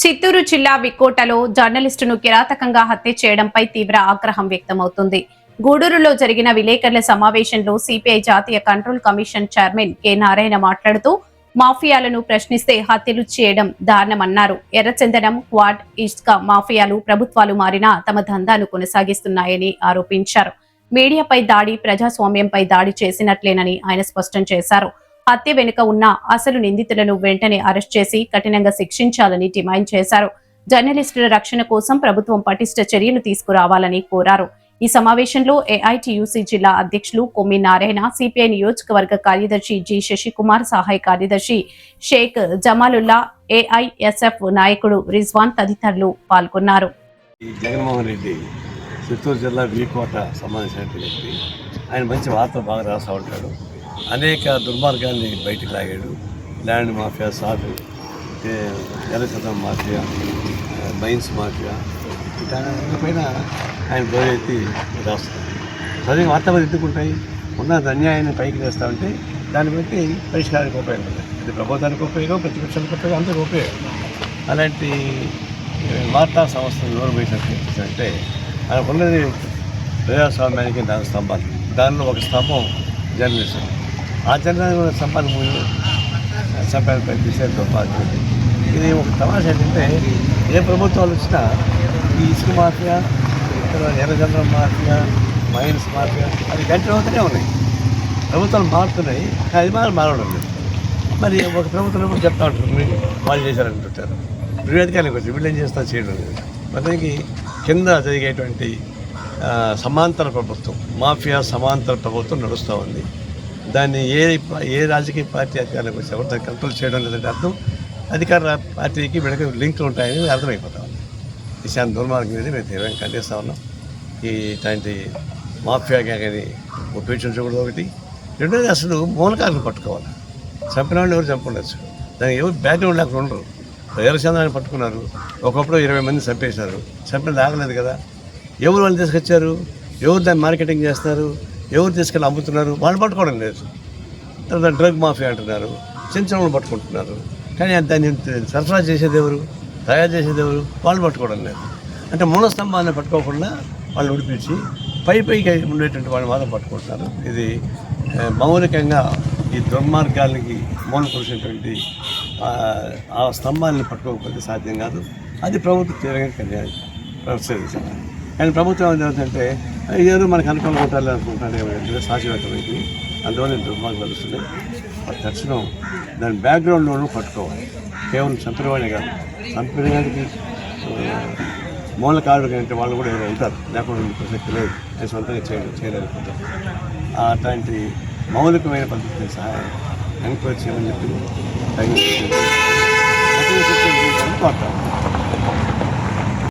చిత్తూరు జిల్లా వికోటలో జర్నలిస్టును కిరాతకంగా హత్య చేయడంపై తీవ్ర ఆగ్రహం వ్యక్తమవుతుంది. గూడూరులో జరిగిన విలేకరుల సమావేశంలో సిపిఐ జాతీయ control commission chairman K Narayana మాట్లాడుతూ మాఫియాలను ప్రశ్నిస్తే హత్యలు చేయడం దారుణమన్నారు. ఎర్రచందనం, క్వాడ్, ఇసుక మాఫియాలు ప్రభుత్వాలు మారినా తమ దందాను కొనసాగిస్తున్నాయని ఆరోపించారు. మీడియాపై దాడి ప్రజాస్వామ్యంపై దాడి చేసినట్లేనని ఆయన స్పష్టం చేశారు. హత్య వెనుక ఉన్న అసలు నిందితులను వెంటనే అరెస్ట్ చేసి కఠినంగా శిక్షించాలని డిమాండ్ చేశారు. జర్నలిస్టుల రక్షణ కోసం ప్రభుత్వం పటిష్ట చర్యలు తీసుకురావాలని కోరారు. ఈ సమావేశంలో ఏఐటియుసి జిల్లా అధ్యక్షులు కొమ్మి నారాయణ, సిపిఐ నియోజకవర్గ కార్యదర్శి జి శశికుమార్, సహాయ కార్యదర్శి షేక్ జమాలుల్లా, ఏఐఎస్ఎఫ్ నాయకుడు రిజ్వాన్ తదితరులు పాల్గొన్నారు. జగన్మోహన్ రెడ్డి చిత్తూరు జిల్లా వీకోట సంబంధించినటువంటి వ్యక్తి. ఆయన మంచి వార్తలు బాగా రాస్తూ ఉంటాడు. అనేక దుర్మార్గాన్ని బయటికి లాగాడు. ల్యాండ్ మాఫియా, సాగు, ఎర్రచందనం మాఫియా, మైన్స్ మాఫియా, దానిపైన ఆయన గౌరవెత్తి రాస్తారు. చదివి వార్తలు ఎత్తుకుంటాయి. ఉన్న అన్యాయాన్ని పైకి వేస్తామంటే దాన్ని బట్టి పరిష్కారానికి ఉపయోగపడతాయి. ఇది ప్రభుత్వానికి ఉపయోగం, ప్రతిపక్షానికి ఉపయోగం, అందరికీ ఉపయోగం. అలాంటి వార్తా సంస్థలు నోరు వేసినట్టు మనకున్నది ప్రజాస్వామ్యానికి 4 స్తంభాలు. దానిలో ఒక స్తంభం జర్నలిజం. ఆ జర్నలిజం స్తంభాన్ని సంపాదన చేసేది దుర్మార్గం. ఇది ఒక తమాషా ఏంటంటే, ఏ ప్రభుత్వాలు వచ్చినా ఈ ఇసుక మాఫియా, ఎర్రచందనం మాఫియా, మైన్స్ మాఫియా అది కంటిన్యూ అవుతూనే ఉన్నాయి. ప్రభుత్వాలు మారుతున్నాయి, అది మారడం లేదు. మరి ఒక ప్రభుత్వం చెప్తా ఉంటుంది వాళ్ళు చేశారంటుంటారు. వివేదికానికి వచ్చి వీళ్ళు ఏం చేస్తా చేయడం లేదు. మొత్తానికి కింద జరిగేటువంటి సమాంతర ప్రభుత్వం, మాఫియా సమాంతర ప్రభుత్వం నడుస్తూ ఉంది. దాన్ని ఏ రాజకీయ పార్టీ అధికారులకు వచ్చి ఎవరు దాన్ని కంట్రోల్ చేయడం లేదంటే అర్థం అధికార పార్టీకి వీళ్ళకి లింకులు ఉంటాయని అర్థమైపోతా ఉంది. ఈశాన్ దుర్మార్గం అనేది మేము తీవ్రంగా ఖండిస్తూ ఉన్నాం. ఇట్లాంటి మాఫియా గ్యాంగ్ని ఉపయోగించకూడదు. ఒకటి. రెండోది, అసలు మూలకాలను పట్టుకోవాలి. చంపిన వాళ్ళు ఎవరు చంపుండొచ్చు, దానికి ఎవరు బ్యాక్గ్రౌండ్ లేకుండా ఉండరు. ఎర్రచందనాన్ని పట్టుకున్నారు, ఒకప్పుడు 20 మంది చంపేశారు. చంపినది ఆగలేదు కదా. ఎవరు వాళ్ళు తీసుకొచ్చారు, ఎవరు దాన్ని మార్కెటింగ్ చేస్తున్నారు, ఎవరు తీసుకెళ్ళి అమ్ముతున్నారు, వాళ్ళు పట్టుకోవడం లేదు. తర్వాత డ్రగ్ మాఫియా అంటున్నారు, చిన్న పట్టుకుంటున్నారు. కానీ దాన్ని సరఫరా చేసేది ఎవరు, తయారు చేసేది ఎవరు, వాళ్ళు పట్టుకోవడం లేదు. అంటే మూల స్తంభాన్ని పట్టుకోకుండా వాళ్ళు ఉడిపించి పైకి ఉండేటువంటి వాళ్ళు మాత్రం పట్టుకుంటున్నారు. ఇది మౌలికంగా ఈ దుర్మార్గాలకి మూల కూర్చున్నటువంటి ఆ స్తంభాన్ని పట్టుకోకపోతే సాధ్యం కాదు. అది ప్రభుత్వం తీవ్రంగా ప్రోత్సహించాలి. కానీ ప్రభుత్వం ఏం జరుగుతుందంటే ఎవరు మనకు అనుకూలంగా ఉంటారు అనుకుంటారు, ఏమంటే సాధ్యమైనటువంటి అందువల్ల దుర్మార్గం కలుస్తున్నాయి. తక్షణం దాని బ్యాక్గ్రౌండ్లోనూ పట్టుకోవాలి. కేవలం చంపినవాడే కాదు, చంపినవాడికి మూల కారణం అంటే వాళ్ళు కూడా ఎవరు ఉంటారు, లేకుండా ప్రసక్తి లేదు. అది సొంతంగా చేయలేకపోతారు. అట్లాంటి మౌలికమైన పద్ధతిని సహాయం ఎంకరేజ్ చేయమని చెప్పి తగిన కోరుతాను.